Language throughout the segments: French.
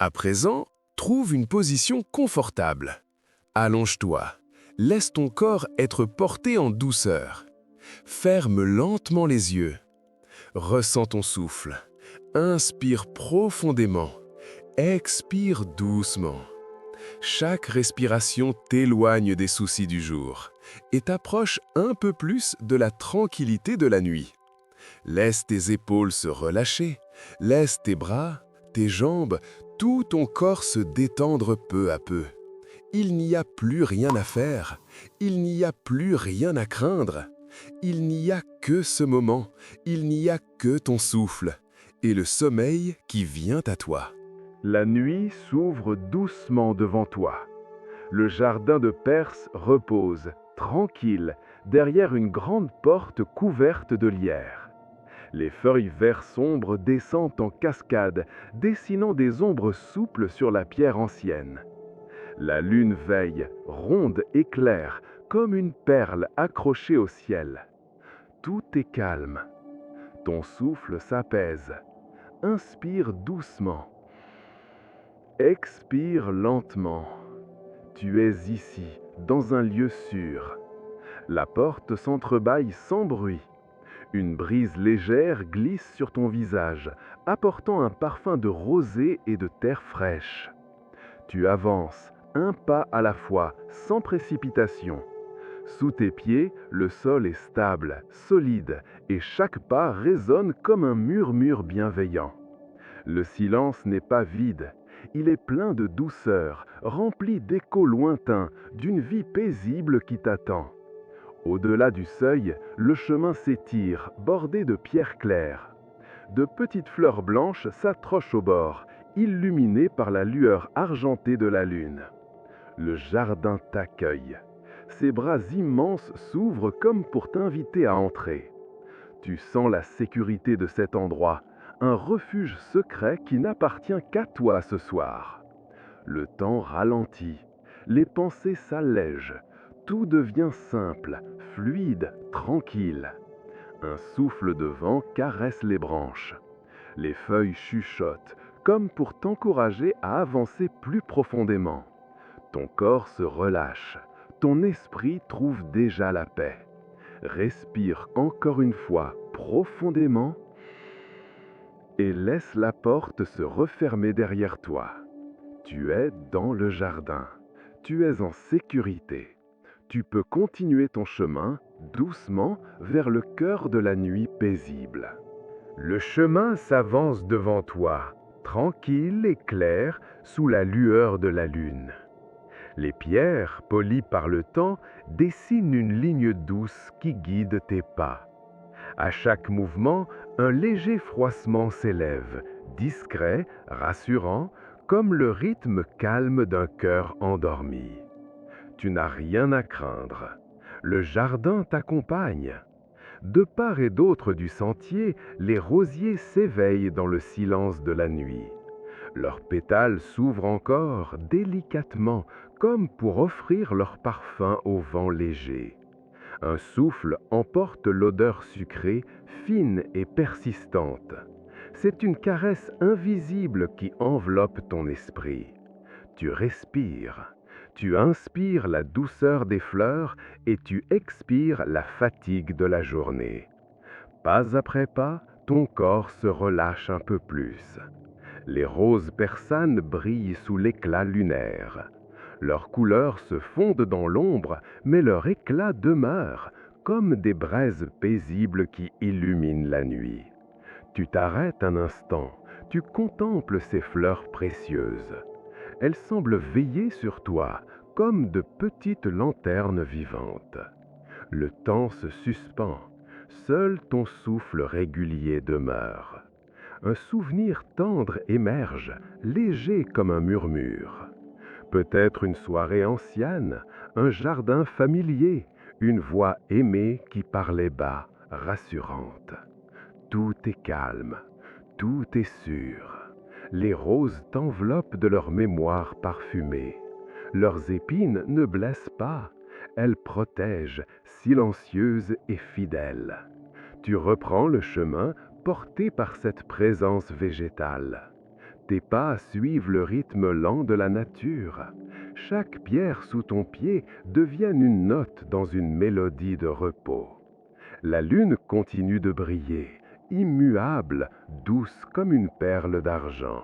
À présent, trouve une position confortable. Allonge-toi. Laisse ton corps être porté en douceur. Ferme lentement les yeux. Ressens ton souffle. Inspire profondément. Expire doucement. Chaque respiration t'éloigne des soucis du jour et t'approche un peu plus de la tranquillité de la nuit. Laisse tes épaules se relâcher, laisse tes bras, tes jambes, tout ton corps se détendre peu à peu. Il n'y a plus rien à faire, il n'y a plus rien à craindre. Il n'y a que ce moment, il n'y a que ton souffle et le sommeil qui vient à toi. La nuit s'ouvre doucement devant toi. Le jardin de Perse repose, tranquille, derrière une grande porte couverte de lierre. Les feuilles vert sombre descendent en cascade, dessinant des ombres souples sur la pierre ancienne. La lune veille, ronde et claire, comme une perle accrochée au ciel. Tout est calme. Ton souffle s'apaise. Inspire doucement. Expire lentement. Tu es ici, dans un lieu sûr. La porte s'entrebâille sans bruit. Une brise légère glisse sur ton visage, apportant un parfum de rosée et de terre fraîche. Tu avances, un pas à la fois, sans précipitation. Sous tes pieds, le sol est stable, solide, et chaque pas résonne comme un murmure bienveillant. Le silence n'est pas vide, il est plein de douceur, rempli d'échos lointains, d'une vie paisible qui t'attend. Au-delà du seuil, le chemin s'étire, bordé de pierres claires. De petites fleurs blanches s'accrochent au bord, illuminées par la lueur argentée de la lune. Le jardin t'accueille. Ses bras immenses s'ouvrent comme pour t'inviter à entrer. Tu sens la sécurité de cet endroit, un refuge secret qui n'appartient qu'à toi ce soir. Le temps ralentit, les pensées s'allègent, tout devient simple, fluide, tranquille. Un souffle de vent caresse les branches. Les feuilles chuchotent, comme pour t'encourager à avancer plus profondément. Ton corps se relâche, ton esprit trouve déjà la paix. Respire encore une fois profondément et laisse la porte se refermer derrière toi. Tu es dans le jardin. Tu es en sécurité. Tu peux continuer ton chemin doucement vers le cœur de la nuit paisible. Le chemin s'avance devant toi, tranquille et clair sous la lueur de la lune. Les pierres, polies par le temps, dessinent une ligne douce qui guide tes pas. À chaque mouvement, un léger froissement s'élève, discret, rassurant, comme le rythme calme d'un cœur endormi. Tu n'as rien à craindre. Le jardin t'accompagne. De part et d'autre du sentier, les rosiers s'éveillent dans le silence de la nuit. Leurs pétales s'ouvrent encore délicatement, comme pour offrir leur parfum au vent léger. Un souffle emporte l'odeur sucrée, fine et persistante. C'est une caresse invisible qui enveloppe ton esprit. Tu respires, tu inspires la douceur des fleurs et tu expires la fatigue de la journée. Pas après pas, ton corps se relâche un peu plus. Les roses persanes brillent sous l'éclat lunaire. Leurs couleurs se fondent dans l'ombre, mais leur éclat demeure, comme des braises paisibles qui illuminent la nuit. Tu t'arrêtes un instant, tu contemples ces fleurs précieuses. Elles semblent veiller sur toi, comme de petites lanternes vivantes. Le temps se suspend, seul ton souffle régulier demeure. Un souvenir tendre émerge, léger comme un murmure. Peut-être une soirée ancienne, un jardin familier, une voix aimée qui parlait bas, rassurante. Tout est calme, tout est sûr. Les roses t'enveloppent de leur mémoire parfumée. Leurs épines ne blessent pas, elles protègent, silencieuses et fidèles. Tu reprends le chemin porté par cette présence végétale. Tes pas suivent le rythme lent de la nature. Chaque pierre sous ton pied devient une note dans une mélodie de repos. La lune continue de briller, immuable, douce comme une perle d'argent.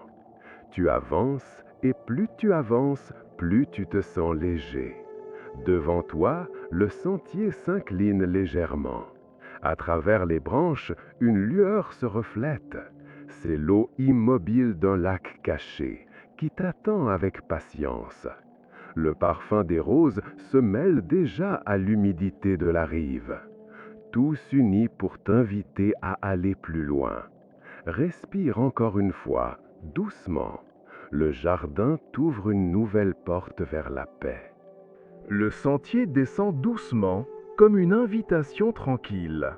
Tu avances et plus tu avances, plus tu te sens léger. Devant toi, le sentier s'incline légèrement. À travers les branches, une lueur se reflète. C'est l'eau immobile d'un lac caché qui t'attend avec patience. Le parfum des roses se mêle déjà à l'humidité de la rive. Tout s'unit pour t'inviter à aller plus loin. Respire encore une fois, doucement. Le jardin t'ouvre une nouvelle porte vers la paix. Le sentier descend doucement, comme une invitation tranquille.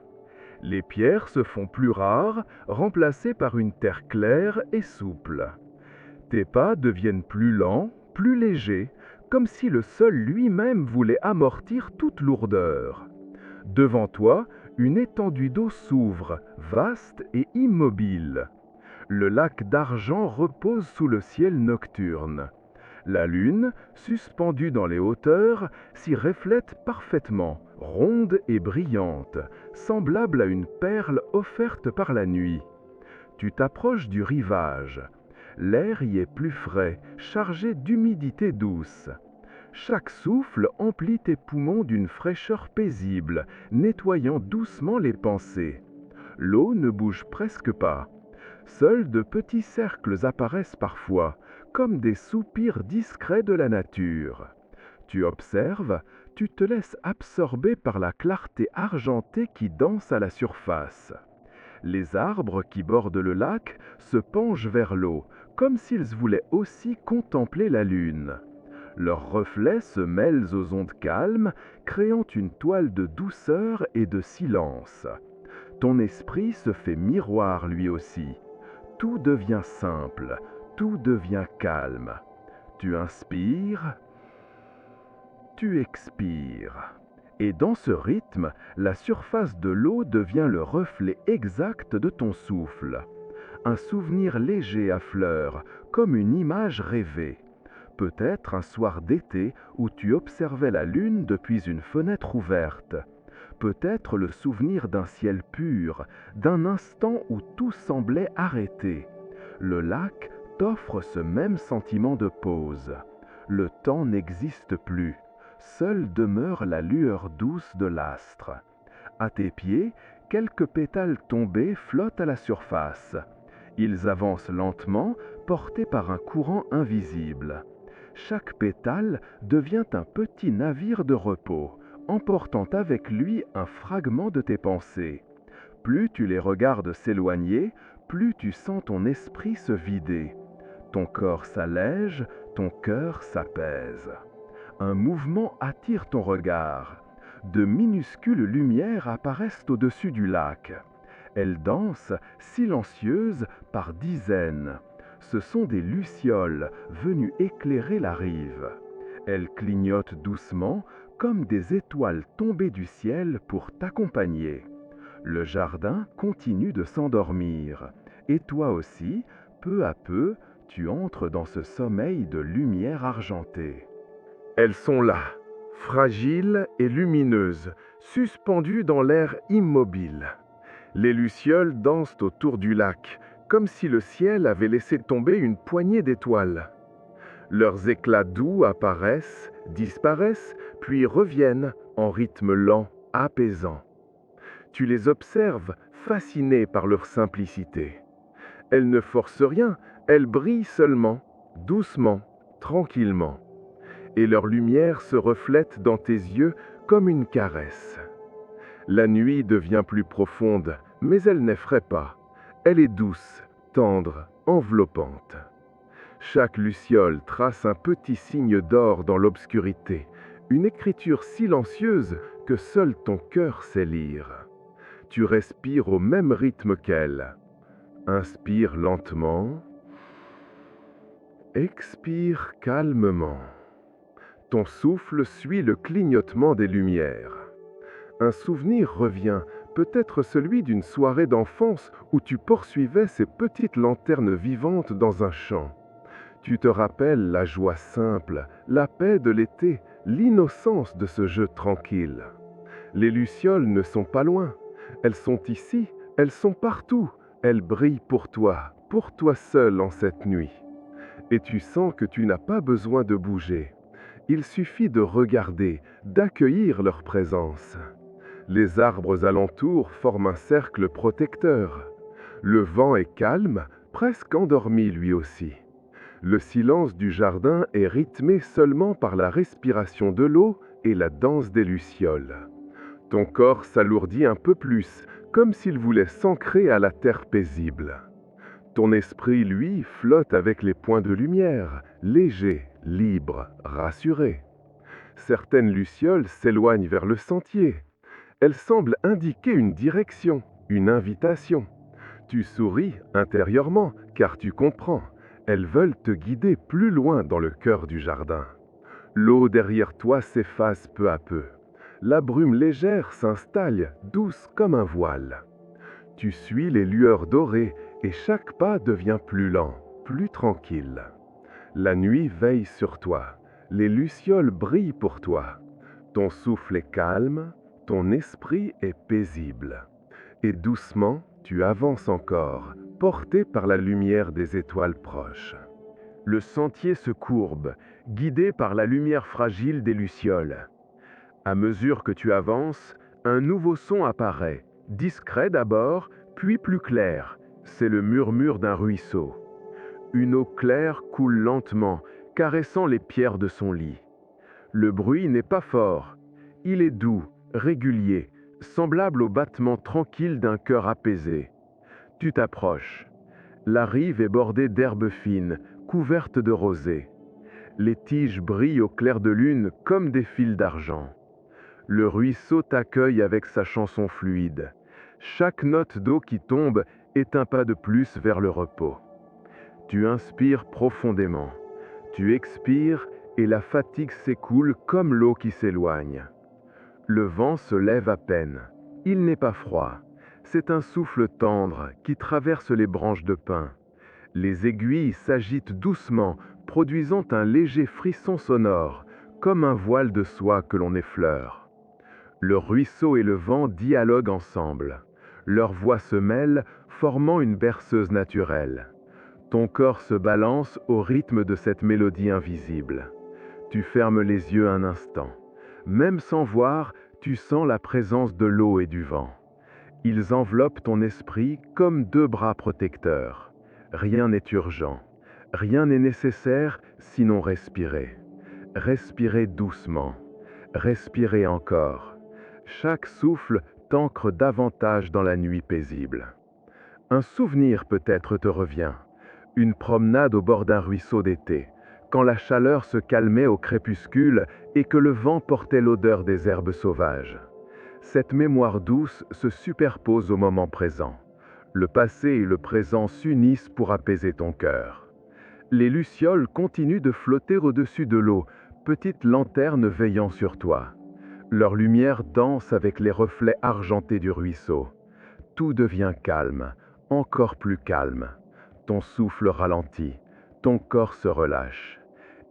Les pierres se font plus rares, remplacées par une terre claire et souple. Tes pas deviennent plus lents, plus légers, comme si le sol lui-même voulait amortir toute lourdeur. Devant toi, une étendue d'eau s'ouvre, vaste et immobile. Le lac d'argent repose sous le ciel nocturne. La lune, suspendue dans les hauteurs, s'y reflète parfaitement, ronde et brillante, semblable à une perle offerte par la nuit. Tu t'approches du rivage. L'air y est plus frais, chargé d'humidité douce. Chaque souffle emplit tes poumons d'une fraîcheur paisible, nettoyant doucement les pensées. L'eau ne bouge presque pas. Seuls de petits cercles apparaissent parfois, comme des soupirs discrets de la nature. Tu observes, tu te laisses absorber par la clarté argentée qui danse à la surface. Les arbres qui bordent le lac se penchent vers l'eau, comme s'ils voulaient aussi contempler la lune. Leurs reflets se mêlent aux ondes calmes, créant une toile de douceur et de silence. Ton esprit se fait miroir lui aussi. Tout devient simple, tout devient calme. Tu inspires, tu expires. Et dans ce rythme, la surface de l'eau devient le reflet exact de ton souffle. Un souvenir léger affleure, comme une image rêvée. Peut-être un soir d'été où tu observais la lune depuis une fenêtre ouverte. Peut-être le souvenir d'un ciel pur, d'un instant où tout semblait arrêté. Le lac t'offre ce même sentiment de pause. Le temps n'existe plus. Seule demeure la lueur douce de l'astre. À tes pieds, quelques pétales tombés flottent à la surface. Ils avancent lentement, portés par un courant invisible. Chaque pétale devient un petit navire de repos, emportant avec lui un fragment de tes pensées. Plus tu les regardes s'éloigner, plus tu sens ton esprit se vider. Ton corps s'allège, ton cœur s'apaise. Un mouvement attire ton regard. De minuscules lumières apparaissent au-dessus du lac. Elles dansent, silencieuses, par dizaines. Ce sont des lucioles venues éclairer la rive. Elles clignotent doucement, comme des étoiles tombées du ciel pour t'accompagner. Le jardin continue de s'endormir. Et toi aussi, peu à peu, tu entres dans ce sommeil de lumière argentée. Elles sont là, fragiles et lumineuses, suspendues dans l'air immobile. Les lucioles dansent autour du lac, comme si le ciel avait laissé tomber une poignée d'étoiles. Leurs éclats doux apparaissent, disparaissent, puis reviennent en rythme lent, apaisant. Tu les observes, fasciné par leur simplicité. Elles ne forcent rien, elles brillent seulement, doucement, tranquillement. Et leur lumière se reflète dans tes yeux comme une caresse. La nuit devient plus profonde, mais elle n'effraie pas. Elle est douce, tendre, enveloppante. Chaque luciole trace un petit signe d'or dans l'obscurité, une écriture silencieuse que seul ton cœur sait lire. Tu respires au même rythme qu'elle. Inspire lentement, expire calmement. Ton souffle suit le clignotement des lumières. Un souvenir revient, peut-être celui d'une soirée d'enfance où tu poursuivais ces petites lanternes vivantes dans un champ. Tu te rappelles la joie simple, la paix de l'été, l'innocence de ce jeu tranquille. Les lucioles ne sont pas loin. Elles sont ici, elles sont partout. Elles brillent pour toi seul en cette nuit. Et tu sens que tu n'as pas besoin de bouger. Il suffit de regarder, d'accueillir leur présence. Les arbres alentours forment un cercle protecteur. Le vent est calme, presque endormi lui aussi. Le silence du jardin est rythmé seulement par la respiration de l'eau et la danse des lucioles. Ton corps s'alourdit un peu plus, comme s'il voulait s'ancrer à la terre paisible. Ton esprit, lui, flotte avec les points de lumière, léger, libre, rassuré. Certaines lucioles s'éloignent vers le sentier. Elles semblent indiquer une direction, une invitation. Tu souris intérieurement, car tu comprends. Elles veulent te guider plus loin dans le cœur du jardin. L'eau derrière toi s'efface peu à peu. La brume légère s'installe, douce comme un voile. Tu suis les lueurs dorées et chaque pas devient plus lent, plus tranquille. La nuit veille sur toi. Les lucioles brillent pour toi. Ton souffle est calme, ton esprit est paisible. Et doucement, tu avances encore, porté par la lumière des étoiles proches. Le sentier se courbe, guidé par la lumière fragile des lucioles. À mesure que tu avances, un nouveau son apparaît, discret d'abord, puis plus clair. C'est le murmure d'un ruisseau. Une eau claire coule lentement, caressant les pierres de son lit. Le bruit n'est pas fort. Il est doux, régulier, semblable au battement tranquille d'un cœur apaisé. Tu t'approches. La rive est bordée d'herbes fines, couvertes de rosée. Les tiges brillent au clair de lune comme des fils d'argent. Le ruisseau t'accueille avec sa chanson fluide. Chaque note d'eau qui tombe est un pas de plus vers le repos. Tu inspires profondément. Tu expires et la fatigue s'écoule comme l'eau qui s'éloigne. Le vent se lève à peine. Il n'est pas froid. C'est un souffle tendre qui traverse les branches de pin. Les aiguilles s'agitent doucement, produisant un léger frisson sonore, comme un voile de soie que l'on effleure. Le ruisseau et le vent dialoguent ensemble. Leurs voix se mêlent, formant une berceuse naturelle. Ton corps se balance au rythme de cette mélodie invisible. Tu fermes les yeux un instant. Même sans voir, tu sens la présence de l'eau et du vent. Ils enveloppent ton esprit comme deux bras protecteurs. Rien n'est urgent. Rien n'est nécessaire sinon respirer. Respirer doucement. Respirer encore. Chaque souffle t'ancre davantage dans la nuit paisible. Un souvenir peut-être te revient. Une promenade au bord d'un ruisseau d'été, quand la chaleur se calmait au crépuscule et que le vent portait l'odeur des herbes sauvages. Cette mémoire douce se superpose au moment présent. Le passé et le présent s'unissent pour apaiser ton cœur. Les lucioles continuent de flotter au-dessus de l'eau, petites lanternes veillant sur toi. Leur lumière danse avec les reflets argentés du ruisseau. Tout devient calme, encore plus calme. Ton souffle ralentit, ton corps se relâche.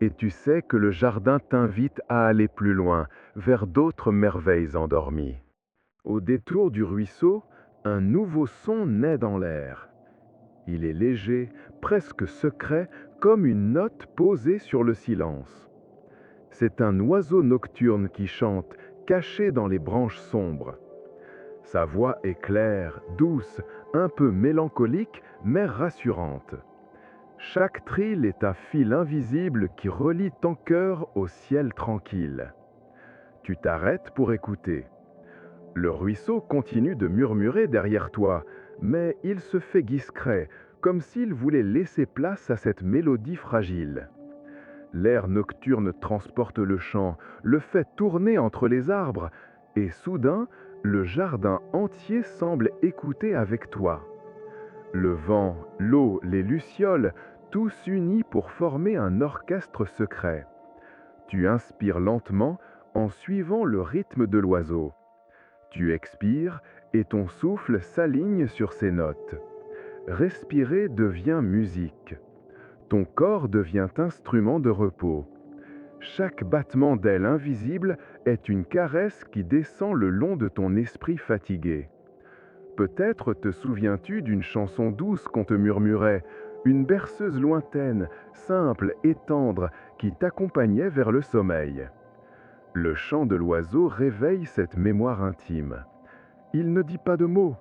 Et tu sais que le jardin t'invite à aller plus loin, vers d'autres merveilles endormies. Au détour du ruisseau, un nouveau son naît dans l'air. Il est léger, presque secret, comme une note posée sur le silence. C'est un oiseau nocturne qui chante, caché dans les branches sombres. Sa voix est claire, douce, un peu mélancolique, mais rassurante. Chaque trille est un fil invisible qui relie ton cœur au ciel tranquille. Tu t'arrêtes pour écouter. Le ruisseau continue de murmurer derrière toi, mais il se fait discret, comme s'il voulait laisser place à cette mélodie fragile. L'air nocturne transporte le chant, le fait tourner entre les arbres, et soudain, le jardin entier semble écouter avec toi. Le vent, l'eau, les lucioles, tous unis pour former un orchestre secret. Tu inspires lentement en suivant le rythme de l'oiseau. Tu expires et ton souffle s'aligne sur ces notes. Respirer devient musique. Ton corps devient instrument de repos. Chaque battement d'aile invisible est une caresse qui descend le long de ton esprit fatigué. Peut-être te souviens-tu d'une chanson douce qu'on te murmurait, une berceuse lointaine, simple et tendre, qui t'accompagnait vers le sommeil. Le chant de l'oiseau réveille cette mémoire intime. Il ne dit pas de mots,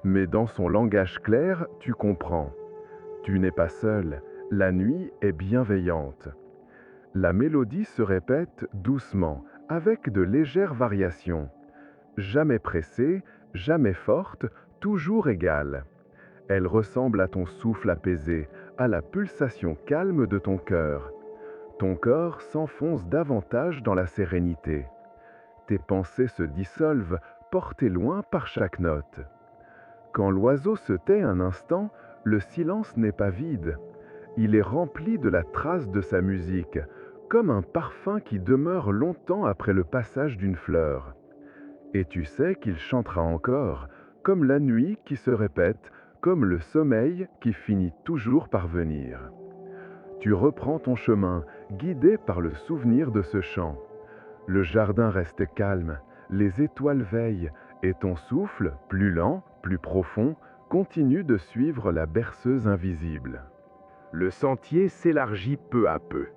mais dans son langage clair, tu comprends. Tu n'es pas seul, la nuit est bienveillante. La mélodie se répète doucement, avec de légères variations. Jamais pressée, jamais forte, toujours égale. Elle ressemble à ton souffle apaisé, à la pulsation calme de ton cœur. Ton corps s'enfonce davantage dans la sérénité. Tes pensées se dissolvent, portées loin par chaque note. Quand l'oiseau se tait un instant, le silence n'est pas vide. Il est rempli de la trace de sa musique, comme un parfum qui demeure longtemps après le passage d'une fleur. Et tu sais qu'il chantera encore, comme la nuit qui se répète, comme le sommeil qui finit toujours par venir. Tu reprends ton chemin, guidé par le souvenir de ce chant. Le jardin reste calme, les étoiles veillent, et ton souffle, plus lent, plus profond, continue de suivre la berceuse invisible. Le sentier s'élargit peu à peu.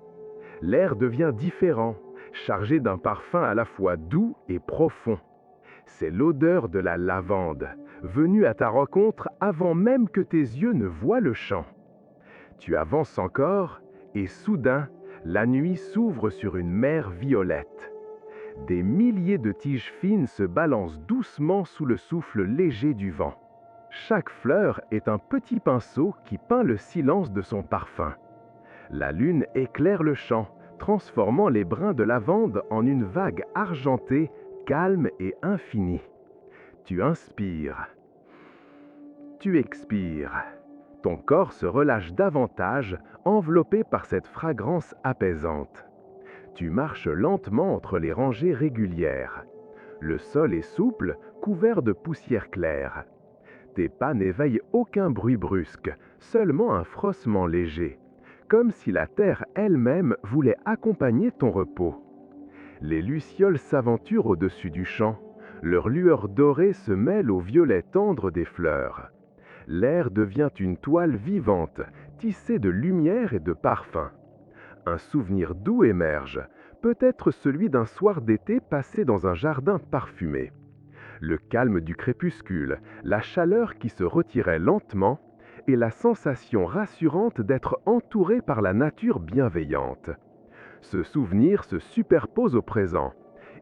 L'air devient différent, chargé d'un parfum à la fois doux et profond. C'est l'odeur de la lavande, venue à ta rencontre avant même que tes yeux ne voient le champ. Tu avances encore, et soudain, la nuit s'ouvre sur une mer violette. Des milliers de tiges fines se balancent doucement sous le souffle léger du vent. Chaque fleur est un petit pinceau qui peint le silence de son parfum. La lune éclaire le champ, transformant les brins de lavande en une vague argentée, calme et infinie. Tu inspires. Tu expires. Ton corps se relâche davantage, enveloppé par cette fragrance apaisante. Tu marches lentement entre les rangées régulières. Le sol est souple, couvert de poussière claire. Tes pas n'éveillent aucun bruit brusque, seulement un froissement léger, comme si la terre elle-même voulait accompagner ton repos. Les lucioles s'aventurent au-dessus du champ, leur lueur dorée se mêle au violet tendre des fleurs. L'air devient une toile vivante, tissée de lumière et de parfum. Un souvenir doux émerge, peut-être celui d'un soir d'été passé dans un jardin parfumé. Le calme du crépuscule, la chaleur qui se retirait lentement et la sensation rassurante d'être entouré par la nature bienveillante. Ce souvenir se superpose au présent.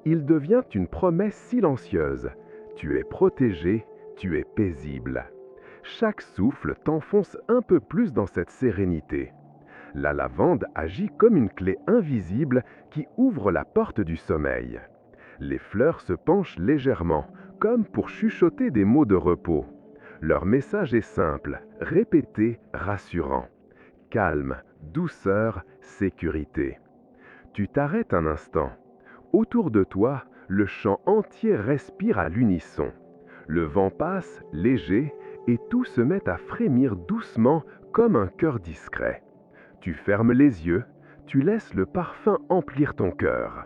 Il devient une promesse silencieuse. Tu es protégé, tu es paisible. Chaque souffle t'enfonce un peu plus dans cette sérénité. La lavande agit comme une clé invisible qui ouvre la porte du sommeil. Les fleurs se penchent légèrement, comme pour chuchoter des mots de repos. Leur message est simple, répété, rassurant. Calme, douceur, sécurité. Tu t'arrêtes un instant. Autour de toi, le champ entier respire à l'unisson. Le vent passe, léger, et tout se met à frémir doucement comme un cœur discret. Tu fermes les yeux, tu laisses le parfum emplir ton cœur.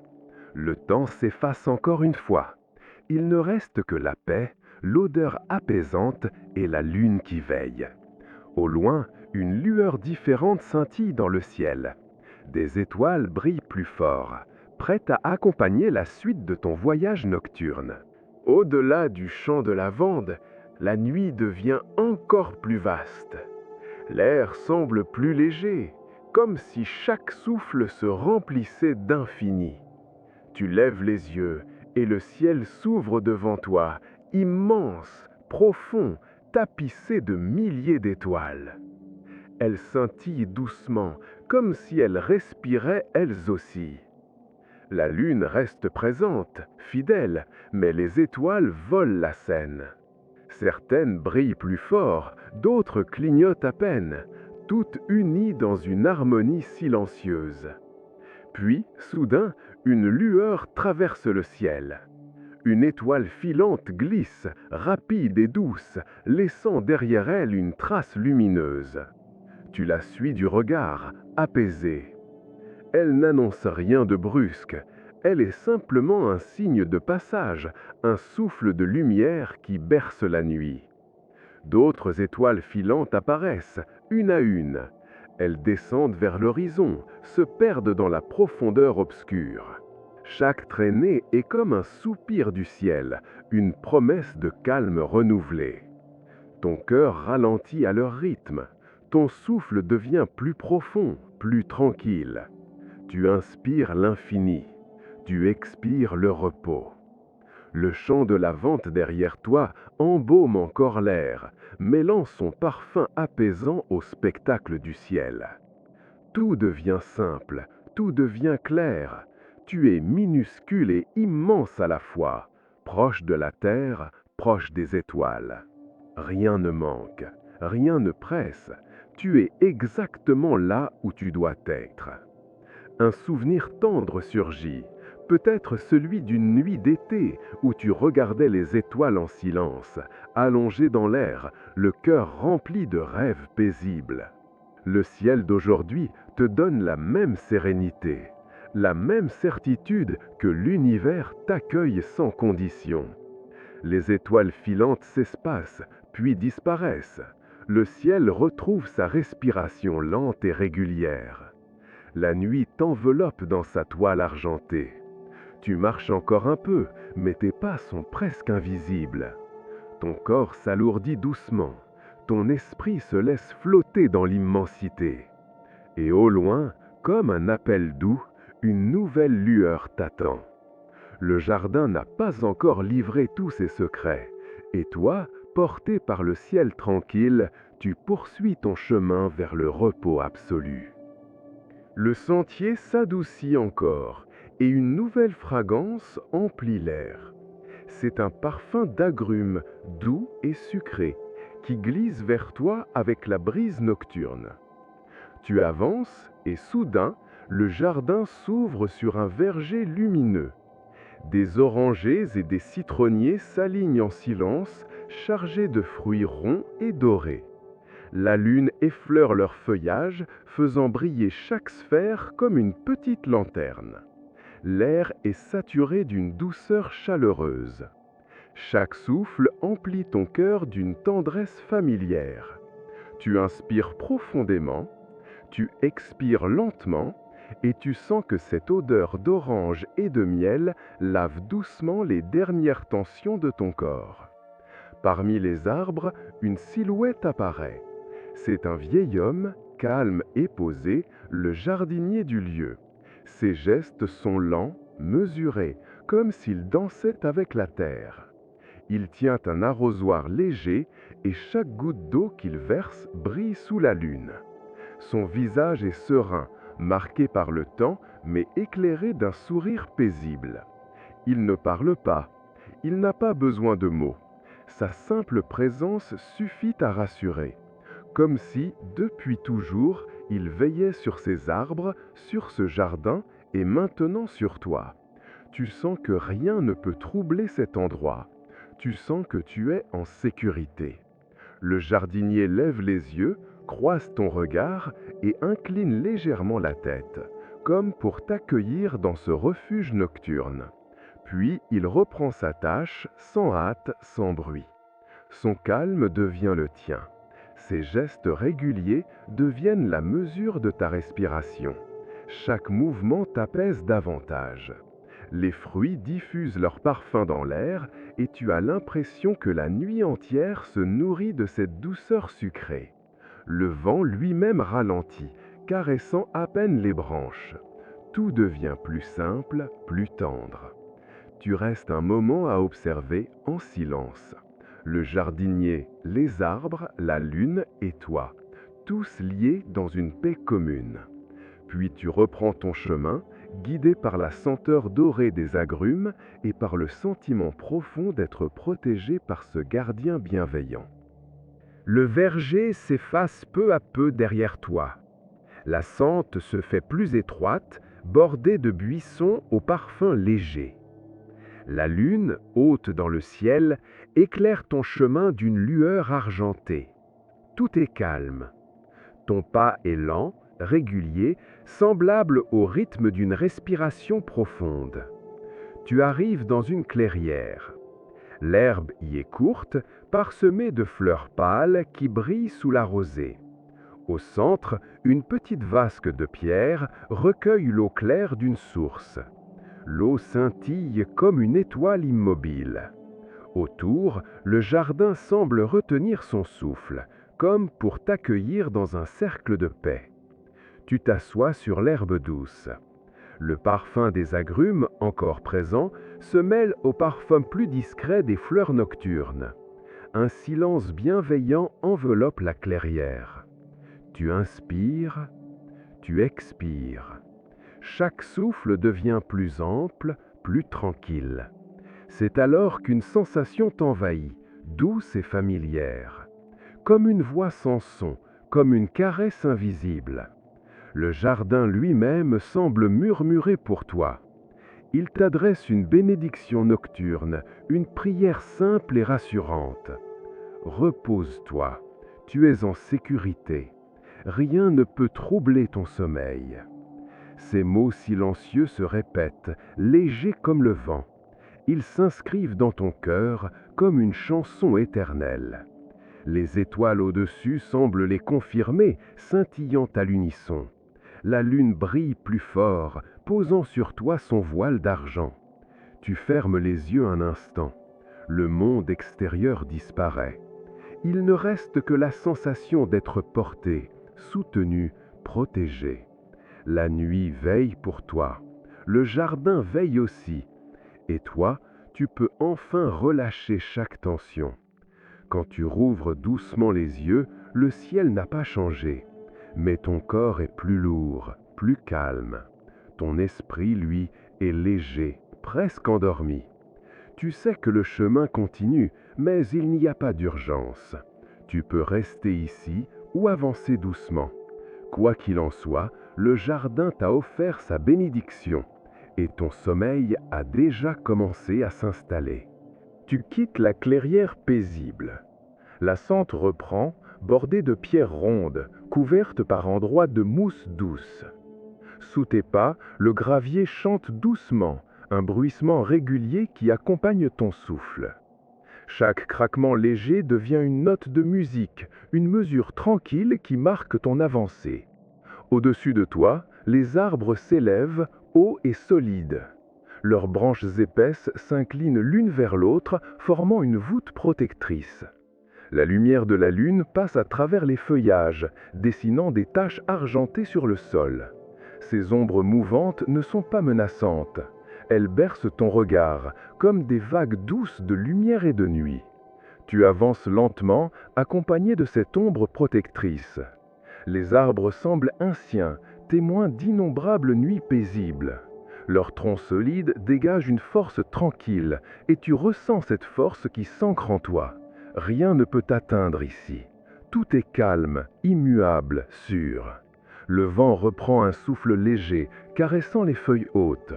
Le temps s'efface encore une fois. Il ne reste que la paix, l'odeur apaisante et la lune qui veille. Au loin, une lueur différente scintille dans le ciel. Des étoiles brillent plus fort, prêtes à accompagner la suite de ton voyage nocturne. Au-delà du champ de lavande, la nuit devient encore plus vaste. L'air semble plus léger, comme si chaque souffle se remplissait d'infini. Tu lèves les yeux et le ciel s'ouvre devant toi, immense, profond, tapissé de milliers d'étoiles. Elles scintillent doucement, comme si elles respiraient elles aussi. La lune reste présente, fidèle, mais les étoiles volent la scène. Certaines brillent plus fort, d'autres clignotent à peine, toutes unies dans une harmonie silencieuse. Puis, soudain, une lueur traverse le ciel. Une étoile filante glisse, rapide et douce, laissant derrière elle une trace lumineuse. Tu la suis du regard, apaisée. Elle n'annonce rien de brusque, elle est simplement un signe de passage, un souffle de lumière qui berce la nuit. D'autres étoiles filantes apparaissent, une à une. Elles descendent vers l'horizon, se perdent dans la profondeur obscure. Chaque traînée est comme un soupir du ciel, une promesse de calme renouvelé. Ton cœur ralentit à leur rythme, ton souffle devient plus profond, plus tranquille. Tu inspires l'infini, tu expires le repos. Le chant de la vente derrière toi embaume encore l'air, mêlant son parfum apaisant au spectacle du ciel. Tout devient simple, tout devient clair. Tu es minuscule et immense à la fois, proche de la terre, proche des étoiles. Rien ne manque, rien ne presse. Tu es exactement là où tu dois être. Un souvenir tendre surgit, peut-être celui d'une nuit d'été où tu regardais les étoiles en silence, allongées dans l'air, le cœur rempli de rêves paisibles. Le ciel d'aujourd'hui te donne la même sérénité, la même certitude que l'univers t'accueille sans condition. Les étoiles filantes s'espacent, puis disparaissent. Le ciel retrouve sa respiration lente et régulière. La nuit t'enveloppe dans sa toile argentée. Tu marches encore un peu, mais tes pas sont presque invisibles. Ton corps s'alourdit doucement, ton esprit se laisse flotter dans l'immensité. Et au loin, comme un appel doux, une nouvelle lueur t'attend. Le jardin n'a pas encore livré tous ses secrets, et toi, porté par le ciel tranquille, tu poursuis ton chemin vers le repos absolu. Le sentier s'adoucit encore, et une nouvelle fragrance emplit l'air. C'est un parfum d'agrumes doux et sucré, qui glisse vers toi avec la brise nocturne. Tu avances, et soudain, le jardin s'ouvre sur un verger lumineux. Des orangers et des citronniers s'alignent en silence, chargés de fruits ronds et dorés. La lune effleure leur feuillage, faisant briller chaque sphère comme une petite lanterne. L'air est saturé d'une douceur chaleureuse. Chaque souffle emplit ton cœur d'une tendresse familière. Tu inspires profondément, tu expires lentement, et tu sens que cette odeur d'orange et de miel lave doucement les dernières tensions de ton corps. Parmi les arbres, une silhouette apparaît. C'est un vieil homme, calme et posé, le jardinier du lieu. Ses gestes sont lents, mesurés, comme s'il dansait avec la terre. Il tient un arrosoir léger et chaque goutte d'eau qu'il verse brille sous la lune. Son visage est serein, marqué par le temps, mais éclairé d'un sourire paisible. Il ne parle pas, il n'a pas besoin de mots. Sa simple présence suffit à rassurer, comme si, depuis toujours, il veillait sur ces arbres, sur ce jardin et maintenant sur toi. Tu sens que rien ne peut troubler cet endroit. Tu sens que tu es en sécurité. Le jardinier lève les yeux, croise ton regard et incline légèrement la tête, comme pour t'accueillir dans ce refuge nocturne. Puis il reprend sa tâche, sans hâte, sans bruit. Son calme devient le tien. Ses gestes réguliers deviennent la mesure de ta respiration. Chaque mouvement t'apaise davantage. Les fruits diffusent leur parfum dans l'air et tu as l'impression que la nuit entière se nourrit de cette douceur sucrée. Le vent lui-même ralentit, caressant à peine les branches. Tout devient plus simple, plus tendre. Tu restes un moment à observer en silence. Le jardinier, les arbres, la lune et toi, tous liés dans une paix commune. Puis tu reprends ton chemin, guidé par la senteur dorée des agrumes et par le sentiment profond d'être protégé par ce gardien bienveillant. Le verger s'efface peu à peu derrière toi. La sente se fait plus étroite, bordée de buissons au parfum léger. La lune, haute dans le ciel, éclaire ton chemin d'une lueur argentée. Tout est calme. Ton pas est lent, régulier, semblable au rythme d'une respiration profonde. Tu arrives dans une clairière. L'herbe y est courte, parsemée de fleurs pâles qui brillent sous la rosée. Au centre, une petite vasque de pierre recueille l'eau claire d'une source. L'eau scintille comme une étoile immobile. Autour, le jardin semble retenir son souffle, comme pour t'accueillir dans un cercle de paix. Tu t'assois sur l'herbe douce. Le parfum des agrumes, encore présent, se mêle au parfum plus discret des fleurs nocturnes. Un silence bienveillant enveloppe la clairière. Tu inspires, tu expires. Chaque souffle devient plus ample, plus tranquille. C'est alors qu'une sensation t'envahit, douce et familière. Comme une voix sans son, comme une caresse invisible. Le jardin lui-même semble murmurer pour toi. Il t'adresse une bénédiction nocturne, une prière simple et rassurante. Repose-toi, tu es en sécurité. Rien ne peut troubler ton sommeil. Ces mots silencieux se répètent, légers comme le vent. Ils s'inscrivent dans ton cœur comme une chanson éternelle. Les étoiles au-dessus semblent les confirmer, scintillant à l'unisson. La lune brille plus fort, posant sur toi son voile d'argent. Tu fermes les yeux un instant. Le monde extérieur disparaît. Il ne reste que la sensation d'être porté, soutenu, protégé. La nuit veille pour toi. Le jardin veille aussi. Et toi, tu peux enfin relâcher chaque tension. Quand tu rouvres doucement les yeux, le ciel n'a pas changé. Mais ton corps est plus lourd, plus calme. Ton esprit, lui, est léger, presque endormi. Tu sais que le chemin continue, mais il n'y a pas d'urgence. Tu peux rester ici ou avancer doucement. Quoi qu'il en soit, le jardin t'a offert sa bénédiction et ton sommeil a déjà commencé à s'installer. Tu quittes la clairière paisible. La sente reprend, bordée de pierres rondes, couverte par endroits de mousse douce. Sous tes pas, le gravier chante doucement, un bruissement régulier qui accompagne ton souffle. Chaque craquement léger devient une note de musique, une mesure tranquille qui marque ton avancée. Au-dessus de toi, les arbres s'élèvent, hauts et solides. Leurs branches épaisses s'inclinent l'une vers l'autre, formant une voûte protectrice. La lumière de la lune passe à travers les feuillages, dessinant des taches argentées sur le sol. Ces ombres mouvantes ne sont pas menaçantes. Elles bercent ton regard, comme des vagues douces de lumière et de nuit. Tu avances lentement, accompagné de cette ombre protectrice. Les arbres semblent anciens, témoins d'innombrables nuits paisibles. Leur tronc solide dégage une force tranquille, et tu ressens cette force qui s'ancre en toi. Rien ne peut t'atteindre ici. Tout est calme, immuable, sûr. Le vent reprend un souffle léger, caressant les feuilles hautes.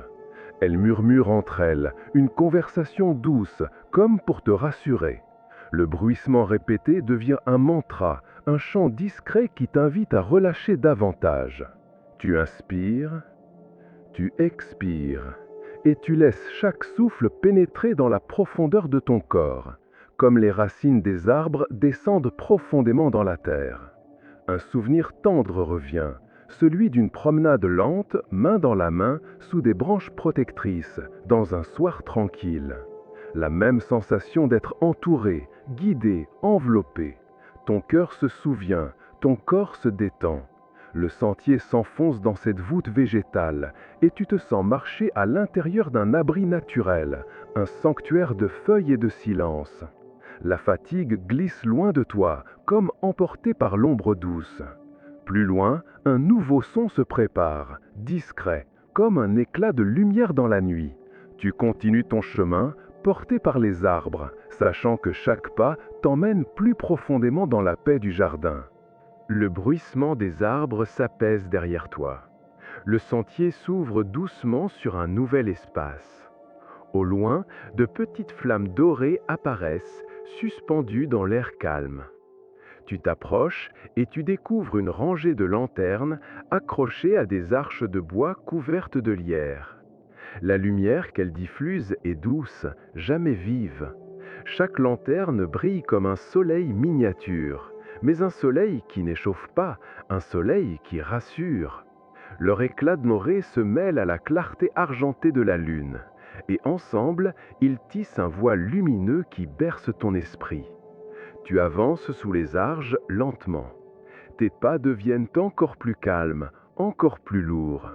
Elles murmurent entre elles, une conversation douce, comme pour te rassurer. Le bruissement répété devient un mantra, un chant discret qui t'invite à relâcher davantage. Tu inspires, tu expires, et tu laisses chaque souffle pénétrer dans la profondeur de ton corps, comme les racines des arbres descendent profondément dans la terre. Un souvenir tendre revient, celui d'une promenade lente, main dans la main, sous des branches protectrices, dans un soir tranquille. La même sensation d'être entouré, guidé, enveloppé. Ton cœur se souvient, ton corps se détend. Le sentier s'enfonce dans cette voûte végétale et tu te sens marcher à l'intérieur d'un abri naturel, un sanctuaire de feuilles et de silence. La fatigue glisse loin de toi, comme emportée par l'ombre douce. Plus loin, un nouveau son se prépare, discret, comme un éclat de lumière dans la nuit. Tu continues ton chemin, porté par les arbres, sachant que chaque pas t'emmène plus profondément dans la paix du jardin. Le bruissement des arbres s'apaise derrière toi. Le sentier s'ouvre doucement sur un nouvel espace. Au loin, de petites flammes dorées apparaissent, suspendues dans l'air calme. Tu t'approches et tu découvres une rangée de lanternes accrochées à des arches de bois couvertes de lierre. La lumière qu'elles diffusent est douce, jamais vive. Chaque lanterne brille comme un soleil miniature, mais un soleil qui n'échauffe pas, un soleil qui rassure. Leur éclat doré se mêle à la clarté argentée de la lune, et ensemble, ils tissent un voile lumineux qui berce ton esprit. Tu avances sous les arches lentement. Tes pas deviennent encore plus calmes, encore plus lourds.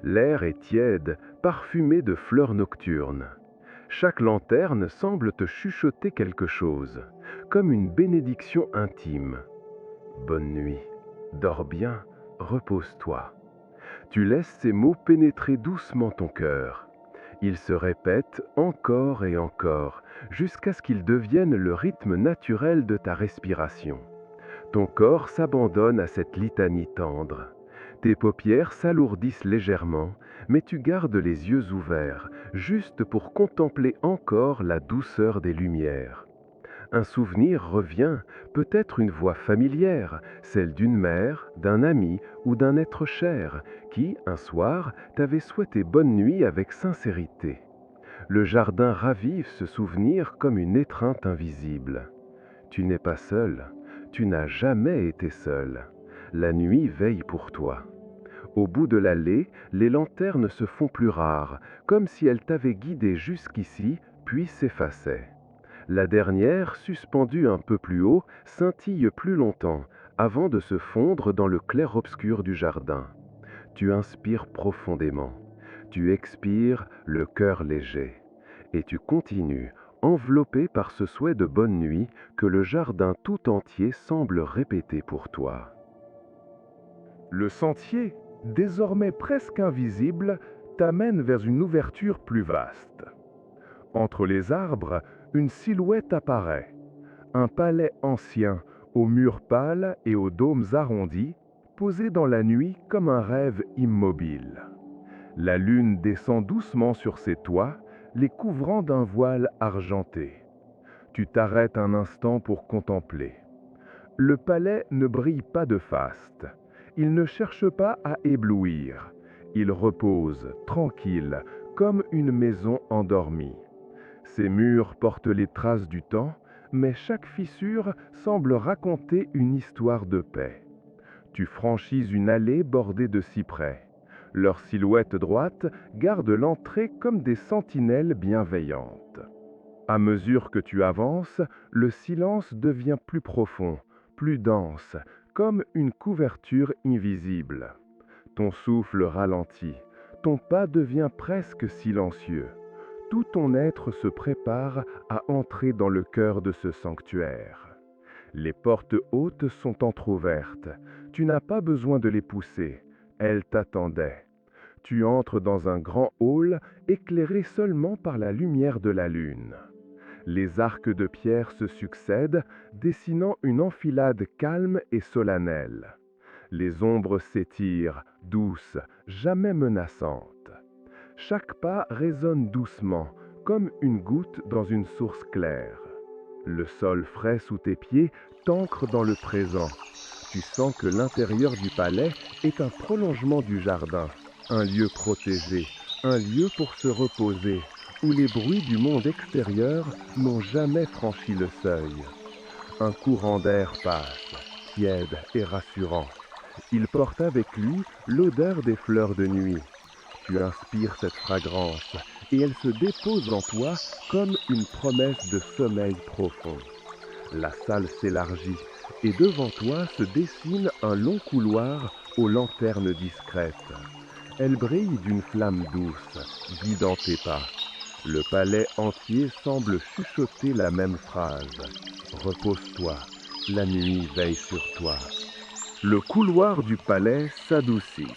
L'air est tiède, parfumé de fleurs nocturnes. Chaque lanterne semble te chuchoter quelque chose, comme une bénédiction intime. Bonne nuit, dors bien, repose-toi. Tu laisses ces mots pénétrer doucement ton cœur. Ils se répètent encore et encore, jusqu'à ce qu'ils deviennent le rythme naturel de ta respiration. Ton corps s'abandonne à cette litanie tendre. Tes paupières s'alourdissent légèrement, mais tu gardes les yeux ouverts, juste pour contempler encore la douceur des lumières. Un souvenir revient, peut-être une voix familière, celle d'une mère, d'un ami ou d'un être cher, qui, un soir, t'avait souhaité bonne nuit avec sincérité. Le jardin ravive ce souvenir comme une étreinte invisible. Tu n'es pas seul, tu n'as jamais été seul. La nuit veille pour toi. Au bout de l'allée, les lanternes se font plus rares, comme si elles t'avaient guidé jusqu'ici, puis s'effaçaient. La dernière, suspendue un peu plus haut, scintille plus longtemps, avant de se fondre dans le clair-obscur du jardin. Tu inspires profondément. Tu expires le cœur léger. Et tu continues, enveloppé par ce souhait de bonne nuit que le jardin tout entier semble répéter pour toi. Le sentier, désormais presque invisible, t'amène vers une ouverture plus vaste. Entre les arbres, une silhouette apparaît. Un palais ancien, aux murs pâles et aux dômes arrondis, posé dans la nuit comme un rêve immobile. La lune descend doucement sur ses toits, les couvrant d'un voile argenté. Tu t'arrêtes un instant pour contempler. Le palais ne brille pas de faste. Il ne cherche pas à éblouir. Il repose, tranquille, comme une maison endormie. Ses murs portent les traces du temps, mais chaque fissure semble raconter une histoire de paix. Tu franchis une allée bordée de cyprès. Leurs silhouettes droites gardent l'entrée comme des sentinelles bienveillantes. À mesure que tu avances, le silence devient plus profond, plus dense, comme une couverture invisible. Ton souffle ralentit, ton pas devient presque silencieux. Tout ton être se prépare à entrer dans le cœur de ce sanctuaire. Les portes hautes sont entr'ouvertes. Tu n'as pas besoin de les pousser. Elles t'attendaient. Tu entres dans un grand hall éclairé seulement par la lumière de la lune. Les arcs de pierre se succèdent, dessinant une enfilade calme et solennelle. Les ombres s'étirent, douces, jamais menaçantes. Chaque pas résonne doucement, comme une goutte dans une source claire. Le sol frais sous tes pieds t'ancre dans le présent. Tu sens que l'intérieur du palais est un prolongement du jardin, un lieu protégé, un lieu pour se reposer, où les bruits du monde extérieur n'ont jamais franchi le seuil. Un courant d'air passe, tiède et rassurant. Il porte avec lui l'odeur des fleurs de nuit. Tu inspires cette fragrance et elle se dépose en toi comme une promesse de sommeil profond. La salle s'élargit et devant toi se dessine un long couloir aux lanternes discrètes. Elle brille d'une flamme douce, guidant tes pas. Le palais entier semble chuchoter la même phrase. Repose-toi, la nuit veille sur toi. Le couloir du palais s'adoucit.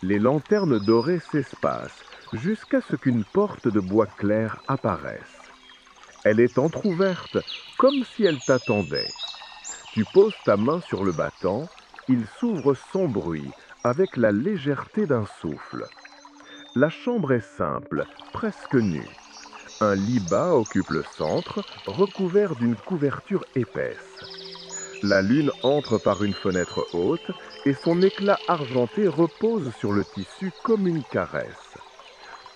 Les lanternes dorées s'espacent jusqu'à ce qu'une porte de bois clair apparaisse. Elle est entr'ouverte, comme si elle t'attendait. Tu poses ta main sur le battant, il s'ouvre sans bruit, avec la légèreté d'un souffle. La chambre est simple, presque nue. Un lit bas occupe le centre, recouvert d'une couverture épaisse. La lune entre par une fenêtre haute et son éclat argenté repose sur le tissu comme une caresse.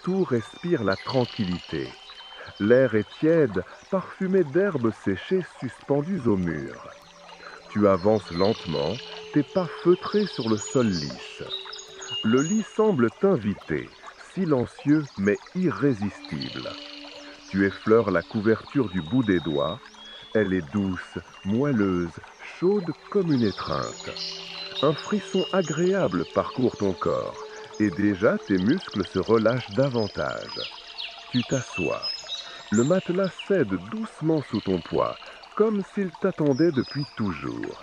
Tout respire la tranquillité. L'air est tiède, parfumé d'herbes séchées suspendues au mur. Tu avances lentement, tes pas feutrés sur le sol lisse. Le lit semble t'inviter, silencieux mais irrésistible. Tu effleures la couverture du bout des doigts. Elle est douce, moelleuse, chaude comme une étreinte. Un frisson agréable parcourt ton corps et déjà tes muscles se relâchent davantage. Tu t'assois. Le matelas cède doucement sous ton poids, comme s'il t'attendait depuis toujours.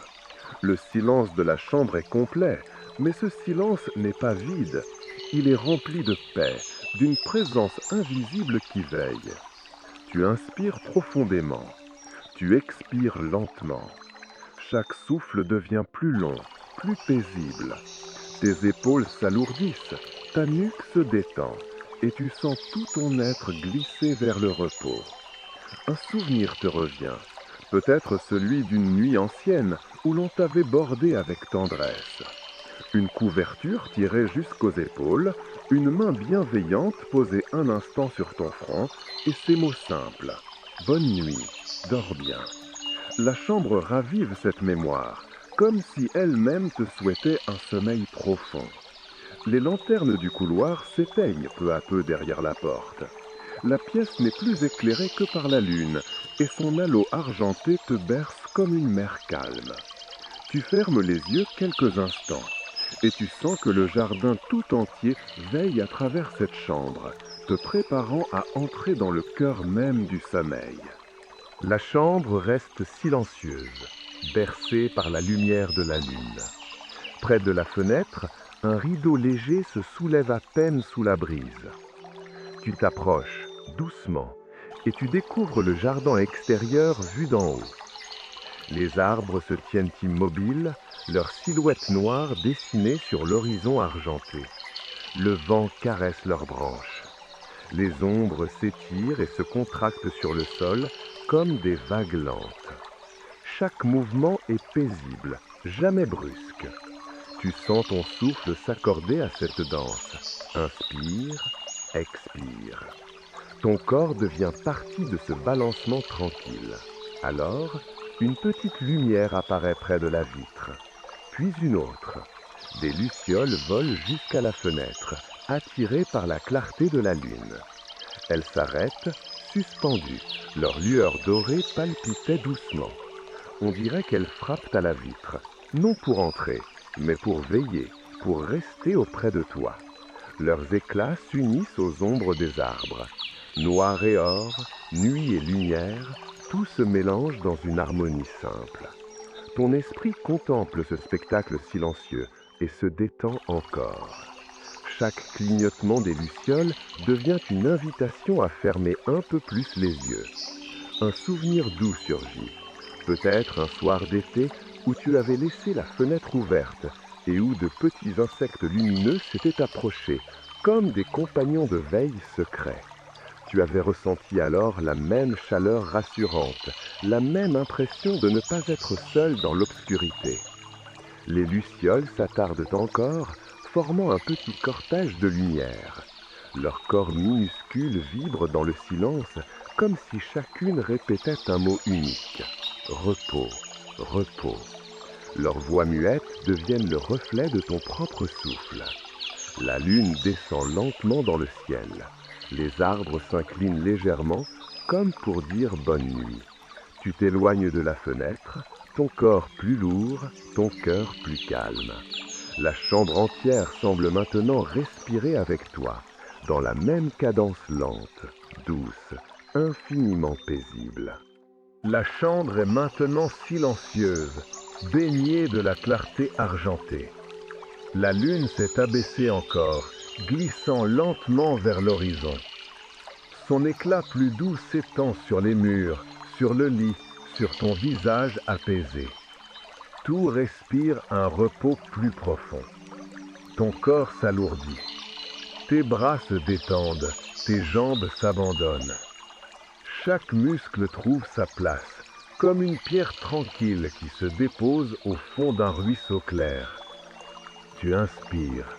Le silence de la chambre est complet, mais ce silence n'est pas vide. Il est rempli de paix, d'une présence invisible qui veille. Tu inspires profondément. Tu expires lentement. Chaque souffle devient plus long, plus paisible. Tes épaules s'alourdissent, ta nuque se détend et tu sens tout ton être glisser vers le repos. Un souvenir te revient, peut-être celui d'une nuit ancienne où l'on t'avait bordé avec tendresse. Une couverture tirée jusqu'aux épaules, une main bienveillante posée un instant sur ton front et ces mots simples. Bonne nuit, dors bien. La chambre ravive cette mémoire, comme si elle-même te souhaitait un sommeil profond. Les lanternes du couloir s'éteignent peu à peu derrière la porte. La pièce n'est plus éclairée que par la lune, et son halo argenté te berce comme une mer calme. Tu fermes les yeux quelques instants, et tu sens que le jardin tout entier veille à travers cette chambre, te préparant à entrer dans le cœur même du sommeil. La chambre reste silencieuse, bercée par la lumière de la lune. Près de la fenêtre, un rideau léger se soulève à peine sous la brise. Tu t'approches, doucement, et tu découvres le jardin extérieur vu d'en haut. Les arbres se tiennent immobiles, leurs silhouettes noires dessinées sur l'horizon argenté. Le vent caresse leurs branches. Les ombres s'étirent et se contractent sur le sol comme des vagues lentes. Chaque mouvement est paisible, jamais brusque. Tu sens ton souffle s'accorder à cette danse. Inspire, expire. Ton corps devient partie de ce balancement tranquille. Alors, une petite lumière apparaît près de la vitre, puis une autre. Des lucioles volent jusqu'à la fenêtre, attirées par la clarté de la lune. Elles s'arrêtent, suspendues. Leur lueur dorée palpitait doucement. On dirait qu'elles frappent à la vitre, non pour entrer, mais pour veiller, pour rester auprès de toi. Leurs éclats s'unissent aux ombres des arbres. Noir et or, nuit et lumière, tout se mélange dans une harmonie simple. Ton esprit contemple ce spectacle silencieux et se détend encore. Chaque clignotement des lucioles devient une invitation à fermer un peu plus les yeux. Un souvenir doux surgit. Peut-être un soir d'été où tu avais laissé la fenêtre ouverte et où de petits insectes lumineux s'étaient approchés, comme des compagnons de veille secrets. Tu avais ressenti alors la même chaleur rassurante, la même impression de ne pas être seul dans l'obscurité. Les lucioles s'attardent encore, formant un petit cortège de lumière. Leurs corps minuscules vibrent dans le silence, comme si chacune répétait un mot unique. Repos, repos. Leurs voix muettes deviennent le reflet de ton propre souffle. La lune descend lentement dans le ciel. Les arbres s'inclinent légèrement, comme pour dire bonne nuit. Tu t'éloignes de la fenêtre, ton corps plus lourd, ton cœur plus calme. La chambre entière semble maintenant respirer avec toi, dans la même cadence lente, douce, infiniment paisible. La chambre est maintenant silencieuse, baignée de la clarté argentée. La lune s'est abaissée encore, glissant lentement vers l'horizon. Son éclat plus doux s'étend sur les murs, sur le lit, sur ton visage apaisé. Tout respire un repos plus profond. Ton corps s'alourdit. Tes bras se détendent, tes jambes s'abandonnent. Chaque muscle trouve sa place, comme une pierre tranquille qui se dépose au fond d'un ruisseau clair. Tu inspires,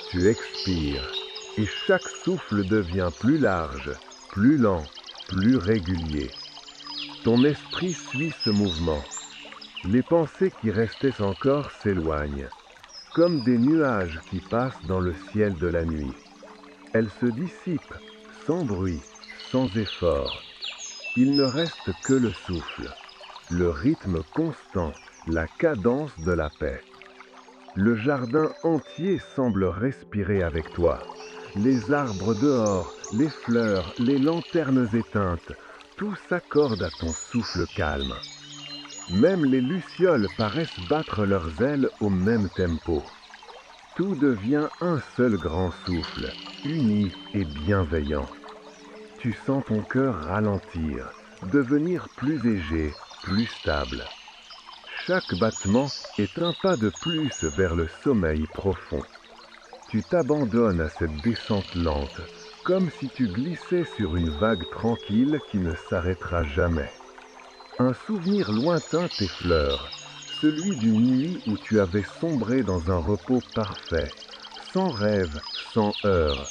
tu expires, et chaque souffle devient plus large, plus lent, plus régulier. Ton esprit suit ce mouvement. Les pensées qui restaient encore s'éloignent, comme des nuages qui passent dans le ciel de la nuit. Elles se dissipent, sans bruit, sans effort. Il ne reste que le souffle, le rythme constant, la cadence de la paix. Le jardin entier semble respirer avec toi. Les arbres dehors, les fleurs, les lanternes éteintes, tout s'accorde à ton souffle calme. Même les lucioles paraissent battre leurs ailes au même tempo. Tout devient un seul grand souffle, uni et bienveillant. Tu sens ton cœur ralentir, devenir plus léger, plus stable. Chaque battement est un pas de plus vers le sommeil profond. Tu t'abandonnes à cette descente lente, comme si tu glissais sur une vague tranquille qui ne s'arrêtera jamais. Un souvenir lointain t'effleure, celui d'une nuit où tu avais sombré dans un repos parfait, sans rêve, sans heurts,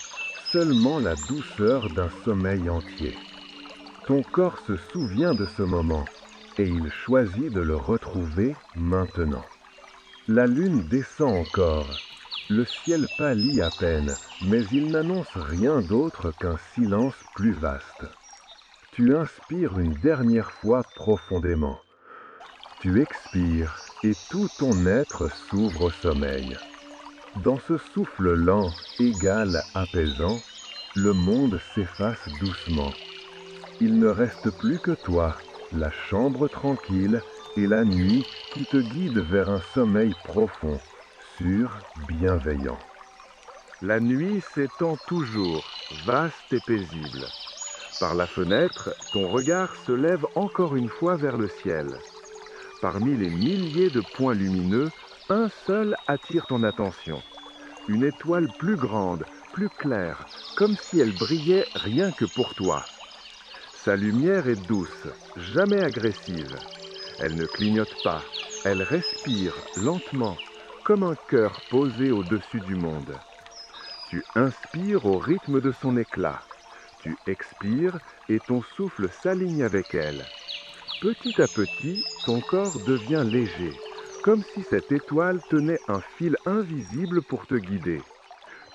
seulement la douceur d'un sommeil entier. Ton corps se souvient de ce moment, et il choisit de le retrouver maintenant. La lune descend encore. Le ciel pâlit à peine, mais il n'annonce rien d'autre qu'un silence plus vaste. Tu inspires une dernière fois profondément. Tu expires et tout ton être s'ouvre au sommeil. Dans ce souffle lent, égal, apaisant, le monde s'efface doucement. Il ne reste plus que toi, la chambre tranquille et la nuit qui te guide vers un sommeil profond, sûr, bienveillant. La nuit s'étend toujours, vaste et paisible. Par la fenêtre, ton regard se lève encore une fois vers le ciel. Parmi les milliers de points lumineux, un seul attire ton attention. Une étoile plus grande, plus claire, comme si elle brillait rien que pour toi. Sa lumière est douce, jamais agressive. Elle ne clignote pas, elle respire lentement, comme un cœur posé au-dessus du monde. Tu inspires au rythme de son éclat. Tu expires et ton souffle s'aligne avec elle. Petit à petit, ton corps devient léger, comme si cette étoile tenait un fil invisible pour te guider.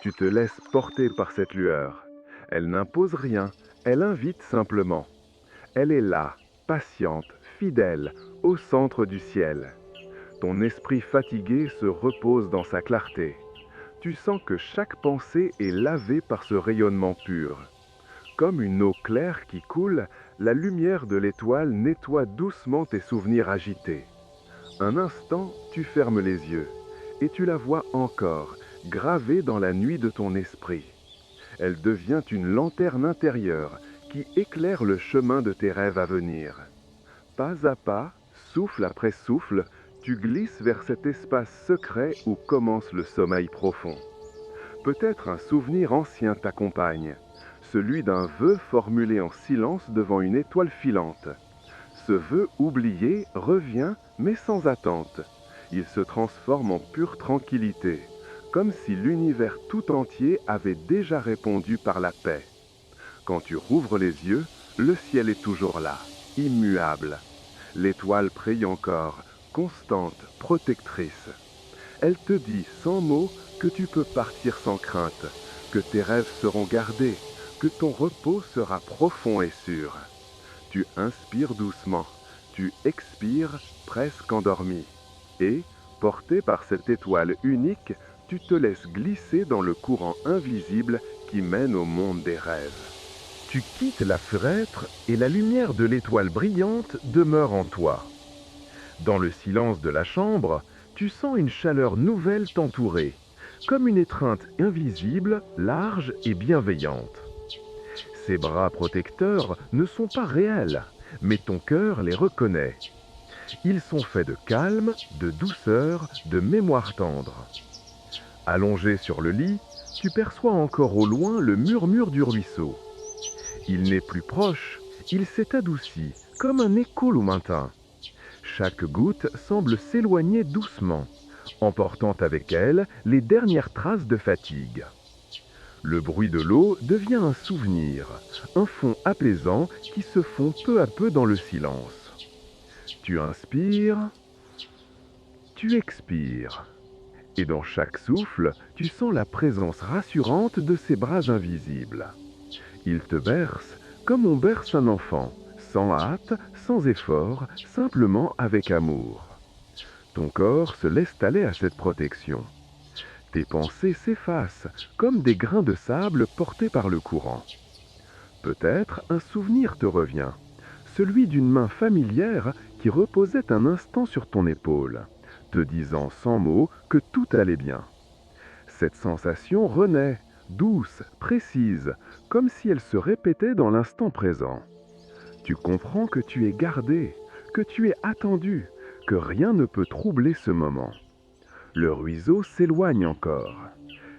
Tu te laisses porter par cette lueur. Elle n'impose rien, elle invite simplement. Elle est là, patiente, fidèle, au centre du ciel. Ton esprit fatigué se repose dans sa clarté. Tu sens que chaque pensée est lavée par ce rayonnement pur. Comme une eau claire qui coule, la lumière de l'étoile nettoie doucement tes souvenirs agités. Un instant, tu fermes les yeux, et tu la vois encore, gravée dans la nuit de ton esprit. Elle devient une lanterne intérieure qui éclaire le chemin de tes rêves à venir. Pas à pas, souffle après souffle, tu glisses vers cet espace secret où commence le sommeil profond. Peut-être un souvenir ancien t'accompagne, celui d'un vœu formulé en silence devant une étoile filante. Ce vœu oublié revient, mais sans attente. Il se transforme en pure tranquillité, comme si l'univers tout entier avait déjà répondu par la paix. Quand tu rouvres les yeux, le ciel est toujours là, immuable. L'étoile brille encore, constante, protectrice. Elle te dit sans mots que tu peux partir sans crainte, que tes rêves seront gardés, que ton repos sera profond et sûr. Tu inspires doucement, tu expires presque endormi. Et, porté par cette étoile unique, tu te laisses glisser dans le courant invisible qui mène au monde des rêves. Tu quittes la fenêtre et la lumière de l'étoile brillante demeure en toi. Dans le silence de la chambre, tu sens une chaleur nouvelle t'entourer, comme une étreinte invisible, large et bienveillante. Ces bras protecteurs ne sont pas réels, mais ton cœur les reconnaît. Ils sont faits de calme, de douceur, de mémoire tendre. Allongé sur le lit, tu perçois encore au loin le murmure du ruisseau. Il n'est plus proche, il s'est adouci, comme un écho lointain. Chaque goutte semble s'éloigner doucement, emportant avec elle les dernières traces de fatigue. Le bruit de l'eau devient un souvenir, un fond apaisant qui se fond peu à peu dans le silence. Tu inspires, tu expires. Et dans chaque souffle, tu sens la présence rassurante de ces bras invisibles. Ils te bercent comme on berce un enfant, sans hâte, sans effort, simplement avec amour. Ton corps se laisse aller à cette protection. Tes pensées s'effacent comme des grains de sable portés par le courant. Peut-être un souvenir te revient, celui d'une main familière qui reposait un instant sur ton épaule, te disant sans mots que tout allait bien. Cette sensation renaît, douce, précise, comme si elle se répétait dans l'instant présent. Tu comprends que tu es gardé, que tu es attendu, que rien ne peut troubler ce moment. Le ruisseau s'éloigne encore.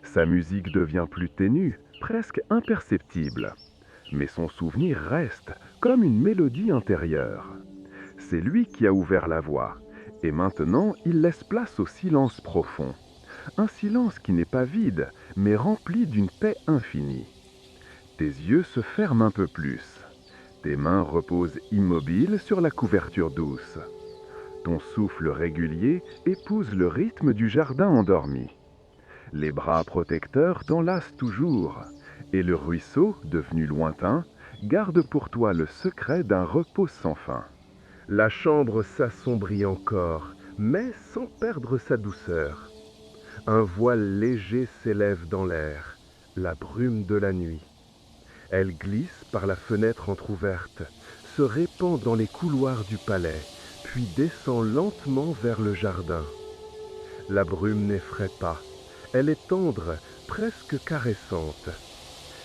Sa musique devient plus ténue, presque imperceptible. Mais son souvenir reste, comme une mélodie intérieure. C'est lui qui a ouvert la voie, et maintenant il laisse place au silence profond. Un silence qui n'est pas vide, mais rempli d'une paix infinie. Tes yeux se ferment un peu plus. Tes mains reposent immobiles sur la couverture douce. Ton souffle régulier épouse le rythme du jardin endormi. Les bras protecteurs t'enlacent toujours, et le ruisseau, devenu lointain, garde pour toi le secret d'un repos sans fin. La chambre s'assombrit encore, mais sans perdre sa douceur. Un voile léger s'élève dans l'air, la brume de la nuit. Elle glisse par la fenêtre entr'ouverte, se répand dans les couloirs du palais, puis descend lentement vers le jardin. La brume n'effraie pas, elle est tendre, presque caressante.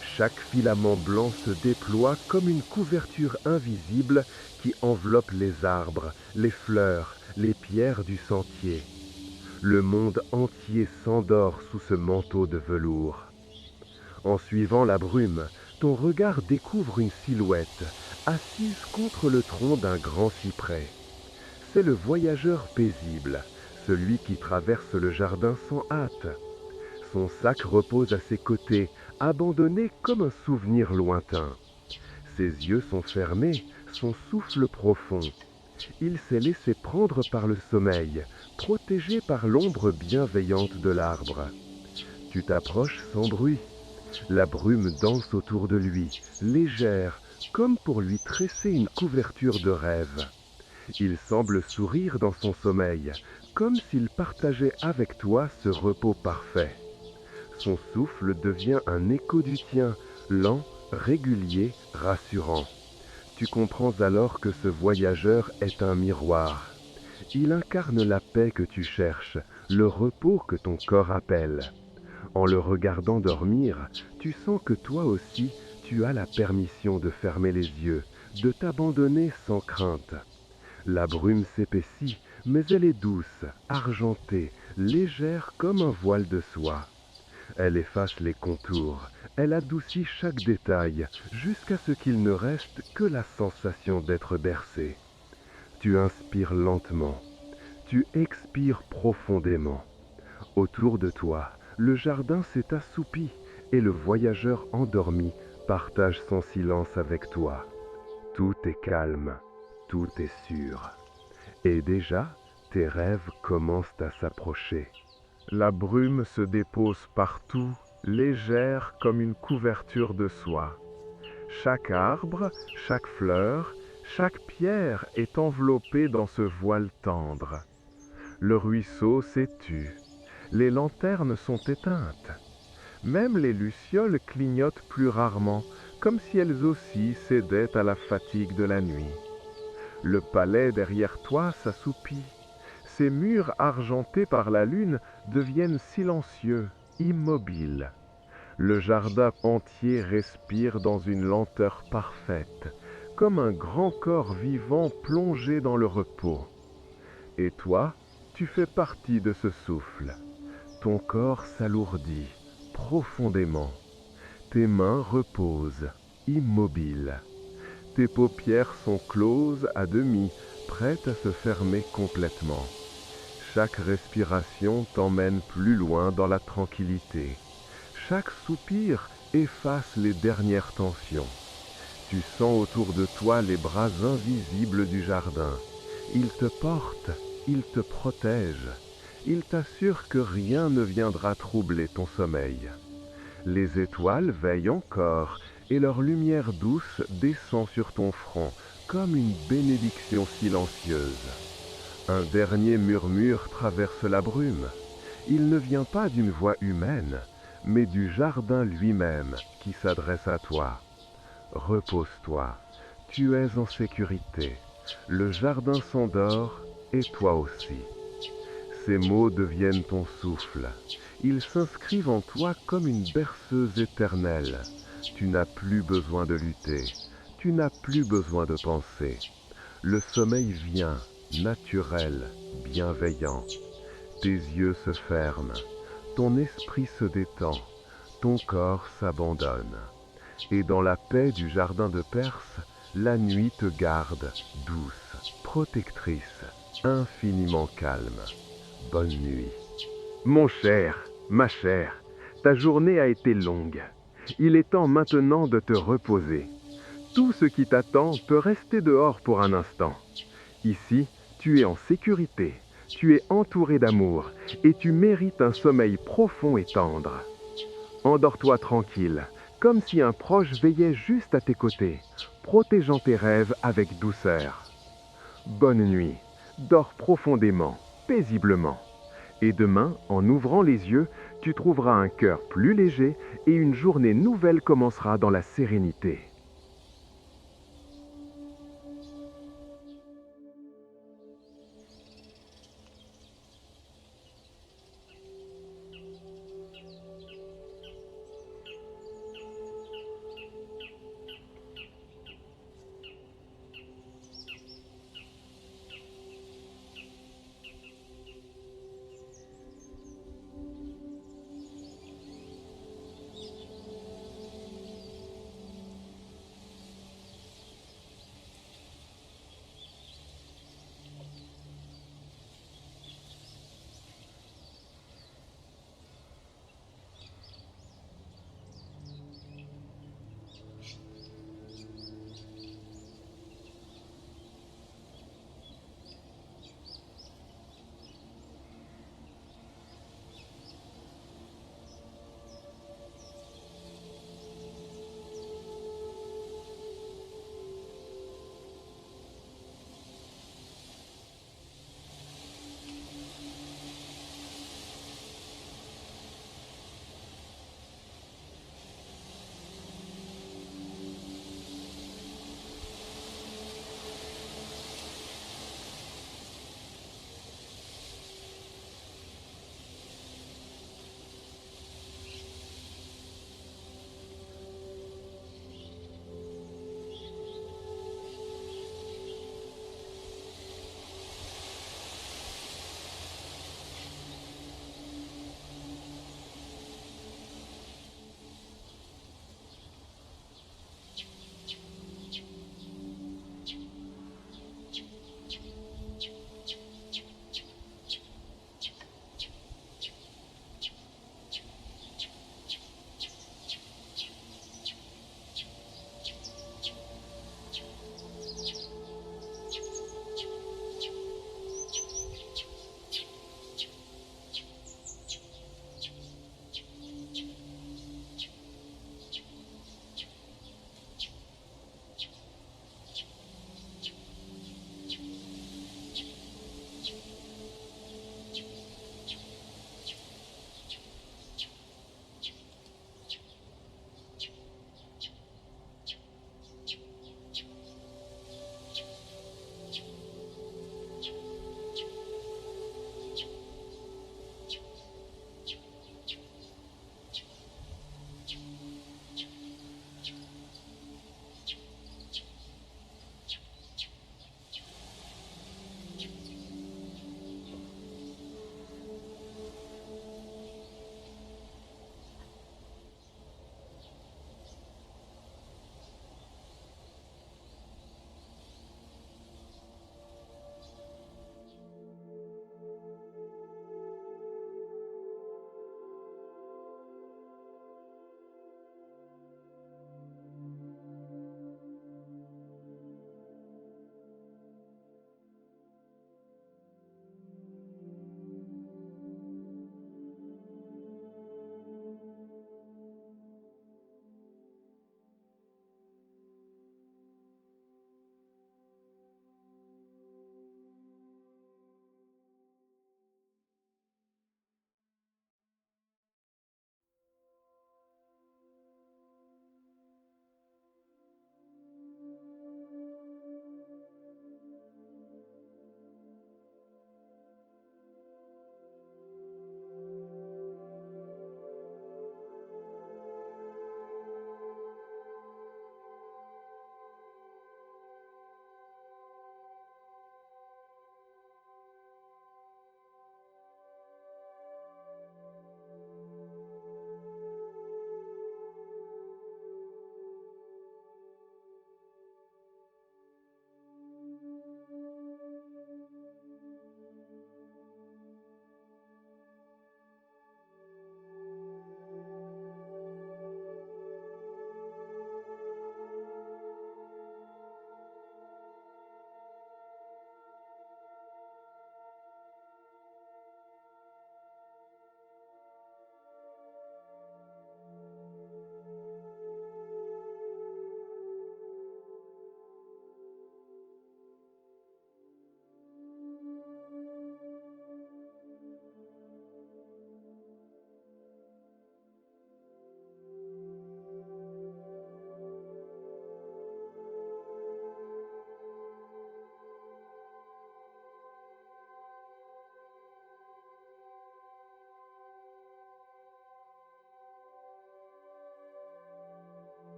Chaque filament blanc se déploie comme une couverture invisible qui enveloppe les arbres, les fleurs, les pierres du sentier. Le monde entier s'endort sous ce manteau de velours. En suivant la brume, ton regard découvre une silhouette, assise contre le tronc d'un grand cyprès. C'est le voyageur paisible, celui qui traverse le jardin sans hâte. Son sac repose à ses côtés, abandonné comme un souvenir lointain. Ses yeux sont fermés, son souffle profond. Il s'est laissé prendre par le sommeil, protégé par l'ombre bienveillante de l'arbre. Tu t'approches sans bruit. La brume danse autour de lui, légère, comme pour lui tresser une couverture de rêve. Il semble sourire dans son sommeil, comme s'il partageait avec toi ce repos parfait. Son souffle devient un écho du tien, lent, régulier, rassurant. Tu comprends alors que ce voyageur est un miroir. Il incarne la paix que tu cherches, le repos que ton corps appelle. En le regardant dormir, tu sens que toi aussi, tu as la permission de fermer les yeux, de t'abandonner sans crainte. La brume s'épaissit, mais elle est douce, argentée, légère comme un voile de soie. Elle efface les contours, elle adoucit chaque détail, jusqu'à ce qu'il ne reste que la sensation d'être bercé. Tu inspires lentement, tu expires profondément. Autour de toi, le jardin s'est assoupi et le voyageur endormi partage son silence avec toi. Tout est calme, tout est sûr. Et déjà, tes rêves commencent à s'approcher. La brume se dépose partout, légère comme une couverture de soie. Chaque arbre, chaque fleur, chaque pierre est enveloppée dans ce voile tendre. Le ruisseau s'est tu. Les lanternes sont éteintes. Même les lucioles clignotent plus rarement, comme si elles aussi cédaient à la fatigue de la nuit. Le palais derrière toi s'assoupit. Ses murs argentés par la lune deviennent silencieux, immobiles. Le jardin entier respire dans une lenteur parfaite, comme un grand corps vivant plongé dans le repos. Et toi, tu fais partie de ce souffle. Ton corps s'alourdit profondément. Tes mains reposent. immobile. Tes paupières sont closes à demi, prêtes à se fermer complètement. Chaque respiration t'emmène plus loin dans la tranquillité. Chaque soupir efface les dernières tensions. Tu sens autour de toi les bras invisibles du jardin. Ils te portent, ils te protègent. Ils t'assurent que rien ne viendra troubler ton sommeil. Les étoiles veillent encore et leur lumière douce descend sur ton front comme une bénédiction silencieuse. Un dernier murmure traverse la brume. Il ne vient pas d'une voix humaine, mais du jardin lui-même qui s'adresse à toi. Repose-toi, tu es en sécurité. Le jardin s'endort et toi aussi. Ces mots deviennent ton souffle. Ils s'inscrivent en toi comme une berceuse éternelle. Tu n'as plus besoin de lutter. Tu n'as plus besoin de penser. Le sommeil vient, naturel, bienveillant. Tes yeux se ferment. Ton esprit se détend. Ton corps s'abandonne. Et dans la paix du jardin de Perse, la nuit te garde, douce, protectrice, infiniment calme. Bonne nuit. Mon cher, ma chère, ta journée a été longue. Il est temps maintenant de te reposer. Tout ce qui t'attend peut rester dehors pour un instant. Ici, tu es en sécurité, tu es entouré d'amour et tu mérites un sommeil profond et tendre. Endors-toi tranquille, comme si un proche veillait juste à tes côtés, protégeant tes rêves avec douceur. Bonne nuit, dors profondément, paisiblement. Et demain, en ouvrant les yeux, tu trouveras un cœur plus léger et une journée nouvelle commencera dans la sérénité.